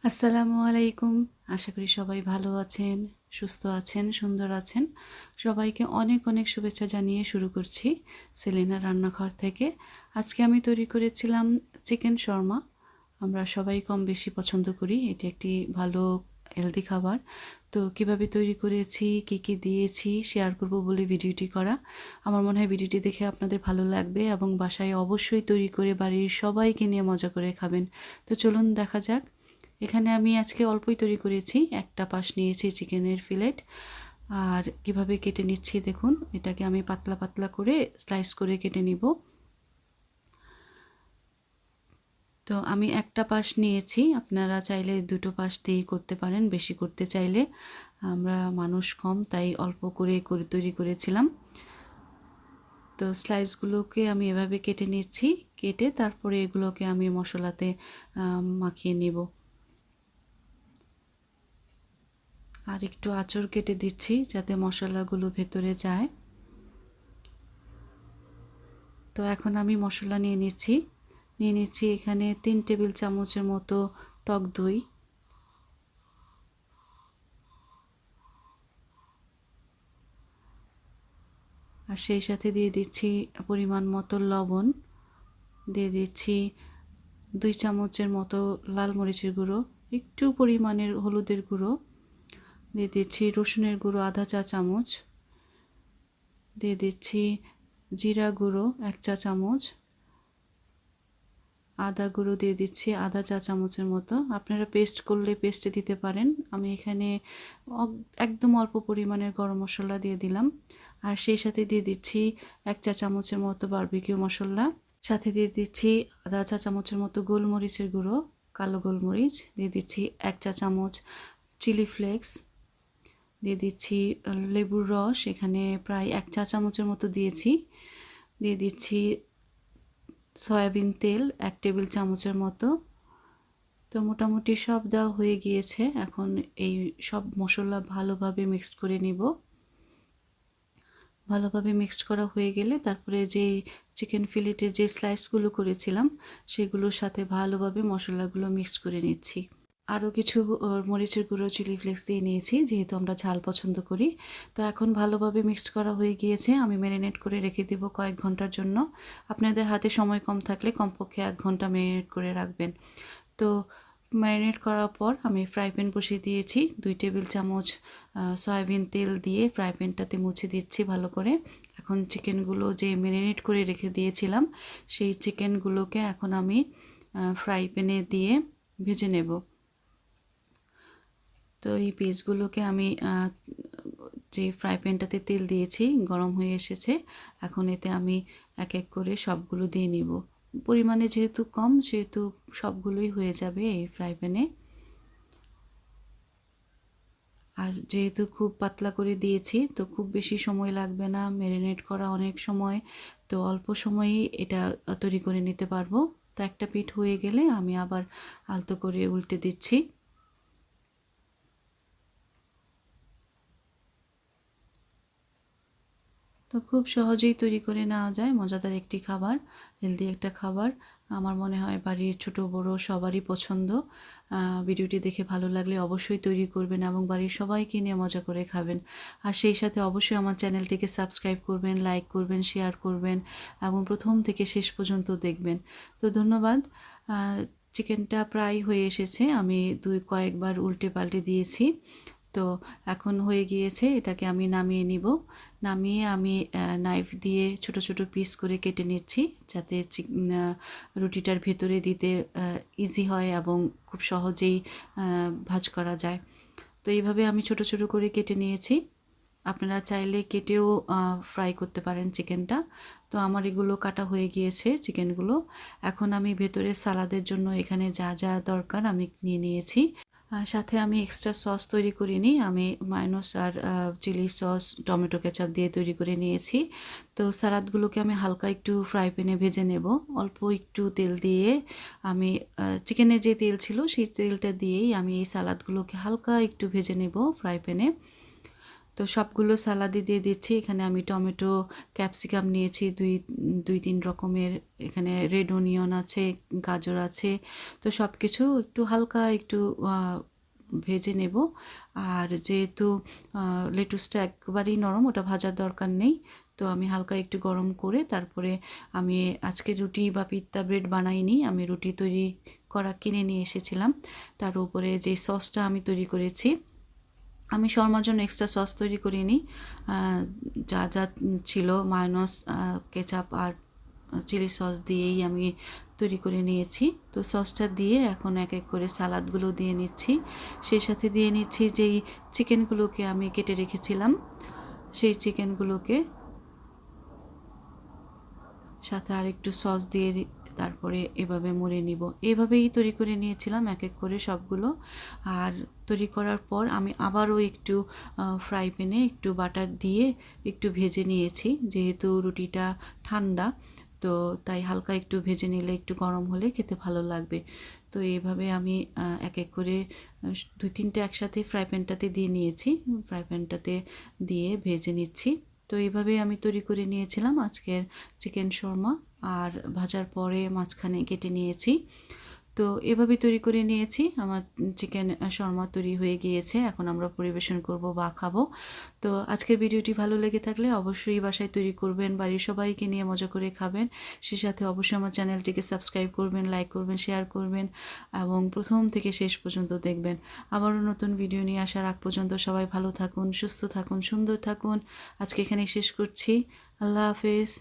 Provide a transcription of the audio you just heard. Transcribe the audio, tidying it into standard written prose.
আসসালামু আলাইকুম। আশা করি সবাই ভালো আছেন, সুস্থ আছেন, সুন্দর আছেন। সবাইকে অনেক অনেক শুভেচ্ছা জানিয়ে শুরু করছি সেলিনা রান্নাঘর থেকে। আজকে আমি তৈরি করেছিলাম চিকেন শর্মা। আমরা সবাই কম বেশি পছন্দ করি। এটি একটি ভালো হেলদি খাবার। তো কিভাবে তৈরি করেছি, কি কি দিয়েছি শেয়ার করব বলে ভিডিওটি করা। আমার মনে হয় ভিডিওটি দেখে আপনাদের ভালো লাগবে এবং বাসায় অবশ্যই তৈরি করে বাড়ির সবাইকে নিয়ে মজা করে খাবেন। তো চলুন দেখা যাক। এখানে আমি আজকে অল্পই তৈরি করেছি, একটা পাশ নিয়েছি চিকেনের ফিলেট। আর কিভাবে কেটে নিচ্ছি দেখুন, এটাকে আমি পাতলা পাতলা করে স্লাইস করে কেটে নিব। তো আমি একটা পাশ নিয়েছি, আপনারা চাইলে দুটো পাশ দিয়ে করতে পারেন, বেশি করতে চাইলে। আমরা মানুষ কম তাই অল্প করে তৈরি করেছিলাম। তো স্লাইসগুলোকে আমি এভাবে কেটে নিচ্ছি, কেটে তারপরে এগুলোকে আমি মশলাতে মাখিয়ে নিব। আর একটু আঁচড় কেটে দিচ্ছি যাতে মশলাগুলো ভেতরে যায়। তো এখন আমি মশলা নিয়ে নিচ্ছি এখানে 3 টেবিল চামচের মতো টক দই, আর সেই সাথে দিয়ে দিচ্ছি পরিমাণ মতো লবণ, দিয়ে দিচ্ছি 2 চামচের মতো লাল মরিচের গুঁড়ো, একটু পরিমাণের হলুদের গুঁড়ো, দিয়ে দিচ্ছি রসুনের গুঁড়ো আধা চা চামচ, দিয়ে দিচ্ছি জিরা গুঁড়ো 1 চা চামচ, আদা গুঁড়ো দিয়ে দিচ্ছি আধা চা চামচের মতো। আপনারা পেস্ট করলে পেস্টে দিতে পারেন। আমি এখানে একদম অল্প পরিমাণের গরম মশলা দিয়ে দিলাম। আর সেই সাথে দিয়ে দিচ্ছি 1 চা চামচের মতো বারবিকিউ মশলা, সাথে দিয়ে দিচ্ছি আধা চা চামচের মতো গোলমরিচের গুঁড়ো, কালো গোলমরিচ, দিয়ে দিচ্ছি 1 চা চামচ চিলি ফ্লেক্স, দিয়ে দিচ্ছি লেবুর রস, এখানে প্রায় 1 চা চামচের মতো দিয়েছি, দিয়ে দিচ্ছি সয়াবিন তেল 1 টেবিল চামচের মতো। তো মোটামুটি সব দেওয়া হয়ে গিয়েছে। এখন এই সব মশলা ভালোভাবে মিক্সড করে নিব। ভালোভাবে মিক্সড করা হয়ে গেলে তারপরে যেই চিকেন ফিলেটের যে স্লাইসগুলো করেছিলাম সেগুলোর সাথে ভালোভাবে মশলাগুলো মিক্সড করে নিচ্ছি। আরও কিছু মরিচের গুঁড়ো চিলি ফ্লেক্স দিয়ে নিয়েছি, যেহেতু আমরা ঝাল পছন্দ করি। তো এখন ভালোভাবে মিক্সড করা হয়ে গিয়েছে। আমি ম্যারিনেট করে রেখে দেব কয়েক ঘন্টার জন্য। আপনাদের হাতে সময় কম থাকলে কমপক্ষে 1 ঘন্টা ম্যারিনেট করে রাখবেন। তো ম্যারিনেট করার পর আমি ফ্রাই প্যান বসিয়ে দিয়েছি, 2 টেবিল চামচ সয়াবিন তেল দিয়ে ফ্রাই প্যানটাতে মুছে দিচ্ছি ভালো করে। এখন চিকেনগুলো যে ম্যারিনেট করে রেখে দিয়েছিলাম সেই চিকেনগুলোকে এখন আমি ফ্রাই প্যানে দিয়ে ভেজে নেব। তো এই পিসগুলোকে আমি যে ফ্রাই প্যানটাতে তেল দিয়েছি গরম হয়ে এসেছে, এখন এতে আমি এক এক করে সবগুলো দিয়ে নিব। পরিমাণে যেহেতু কম সেহেতু সবগুলোই হয়ে যাবে এই ফ্রাই প্যানে। আর যেহেতু খুব পাতলা করে দিয়েছি তো খুব বেশি সময় লাগবে না, ম্যারিনেট করা অনেক সময়, তো অল্প সময়েই এটা তৈরি করে নিতে পারবো। তো একটা পিঠ হয়ে গেলে আমি আবার আলতো করে উল্টে দিচ্ছি। তো খুব সহজেই তৈরি করে নেওয়া যায় মজাদার একটি খাবার, হেলদি একটা খাবার। আমার মনে হয় বাড়ির ছোট বড় সবারই পছন্দ। ভিডিওটি দেখে ভালো লাগলে অবশ্যই তৈরি করবেন এবং বাড়ির সবাইকে নিয়ে মজা করে খাবেন। আর সেই সাথে অবশ্যই আমার চ্যানেলটিকে সাবস্ক্রাইব করবেন, লাইক করবেন, শেয়ার করবেন এবং প্রথম থেকে শেষ পর্যন্ত দেখবেন। তো ধন্যবাদ। চিকেনটা প্রায় হয়ে এসেছে, আমি কয়েকবার উল্টে পাল্টে দিয়েছি। তো এখন হয়ে গিয়েছে, এটাকে আমি নামিয়ে নিব। নামিয়ে আমি নাইফ দিয়ে ছোট ছোট পিস করে কেটে নিচ্ছি, যাতে রুটিটার ভেতরে দিতে ইজি হয় এবং খুব সহজেই ভাজ করা যায়। তো এইভাবে আমি ছোট ছোট করে কেটে নিয়েছি। আপনারা চাইলে কেটেও ফ্রাই করতে পারেন চিকেনটা। তো আমার এগুলো কাটা হয়ে গিয়েছে চিকেনগুলো। এখন আমি ভেতরে সালাদের জন্য এখানে যা যা দরকার আমি নিয়ে নিয়েছি। সাথে আমি এক্সট্রা সস তৈরি করিনি, আমি মায়োনিজ আর চিলি সস টমেটো কেচাপ দিয়ে তৈরি করে নিয়েছি। তো সালাদগুলোকে আমি হালকা একটু ফ্রাই প্যানে ভেজে নেব, অল্প একটু তেল দিয়ে। আমি চিকেনের যে তেল ছিল সেই তেলটা দিয়েই আমি এই সালাদগুলোকে হালকা একটু ভেজে নেব ফ্রাই প্যানে। তো সবগুলো সালাদই দিয়ে দিচ্ছি। এখানে আমি টমেটো, ক্যাপসিকাম নিয়েছি দুই তিন রকমের, এখানে রেড অনিয়ন আছে, গাজর আছে। তো সব কিছু একটু হালকা একটু ভেজে নেব। আর যেহেতু লেটুসটা একবারেই নরম, ওটা ভাজার দরকার নেই। তো আমি হালকা একটু গরম করে তারপরে আমি আজকে রুটি বা পিত্তা ব্রেড বানাইনি, আমি রুটি তৈরি করা কিনে নিয়ে এসেছিলাম। তার উপরে যে সসটা আমি তৈরি করেছি, আমি শর্মার জন্য এক্সট্রা সস তৈরি করিনি। যা যা ছিল মায়োনেজ, কেচাপ আর চিলি সস দিয়েই আমি তৈরি করে নিয়েছি। তো সসটা দিয়ে এখন এক এক করে সালাদগুলো দিয়ে নিচ্ছি। সেই সাথে দিয়ে নিচ্ছি যেই চিকেনগুলোকে আমি কেটে রেখেছিলাম, সেই চিকেনগুলোকে সাথে আরেকটু সস দিয়ে তারপরে এভাবে মুড়ে নিব। এভাবেই তৈরি করে নিয়েছিলাম এক এক করে সবগুলো। আর তৈরি করার পর আমি আবারও একটু ফ্রাই প্যানে একটু বাটার দিয়ে একটু ভেজে নিয়েছি, যেহেতু রুটিটা ঠান্ডা, তো তাই হালকা একটু ভেজে নিলে একটু গরম হলে খেতে ভালো লাগবে। তো এইভাবে আমি এক এক করে দুই তিনটে একসাথে ফ্রাই প্যানটাতে দিয়ে নিয়েছি, ফ্রাই প্যানটাতে দিয়ে ভেজে নিচ্ছি। তো এইভাবেই আমি তৈরি করে নিয়েছিলাম আজকের চিকেন শর্মা। আর ভাজার পরে মাঝখানে কেটে নিয়েছি। তো এভাবেই তৈরি করে নিয়েছি। আমার চিকেন শর্মা তৈরি হয়ে গিয়েছে, এখন আমরা পরিবেশন করব বা খাবো। তো আজকের ভিডিওটি ভালো লেগে থাকলে অবশ্যই বাসায় তৈরি করবেন, বাড়ির সবাইকে নিয়ে মজা করে খাবেন। সে সাথে অবশ্যই আমার চ্যানেলটিকে সাবস্ক্রাইব করবেন, লাইক করবেন, শেয়ার করবেন এবং প্রথম থেকে শেষ পর্যন্ত দেখবেন। আবারও নতুন ভিডিও নিয়ে আসার আগ পর্যন্ত সবাই ভালো থাকুন, সুস্থ থাকুন, সুন্দর থাকুন। আজকে এখানেই শেষ করছি। আল্লাহ হাফেজ।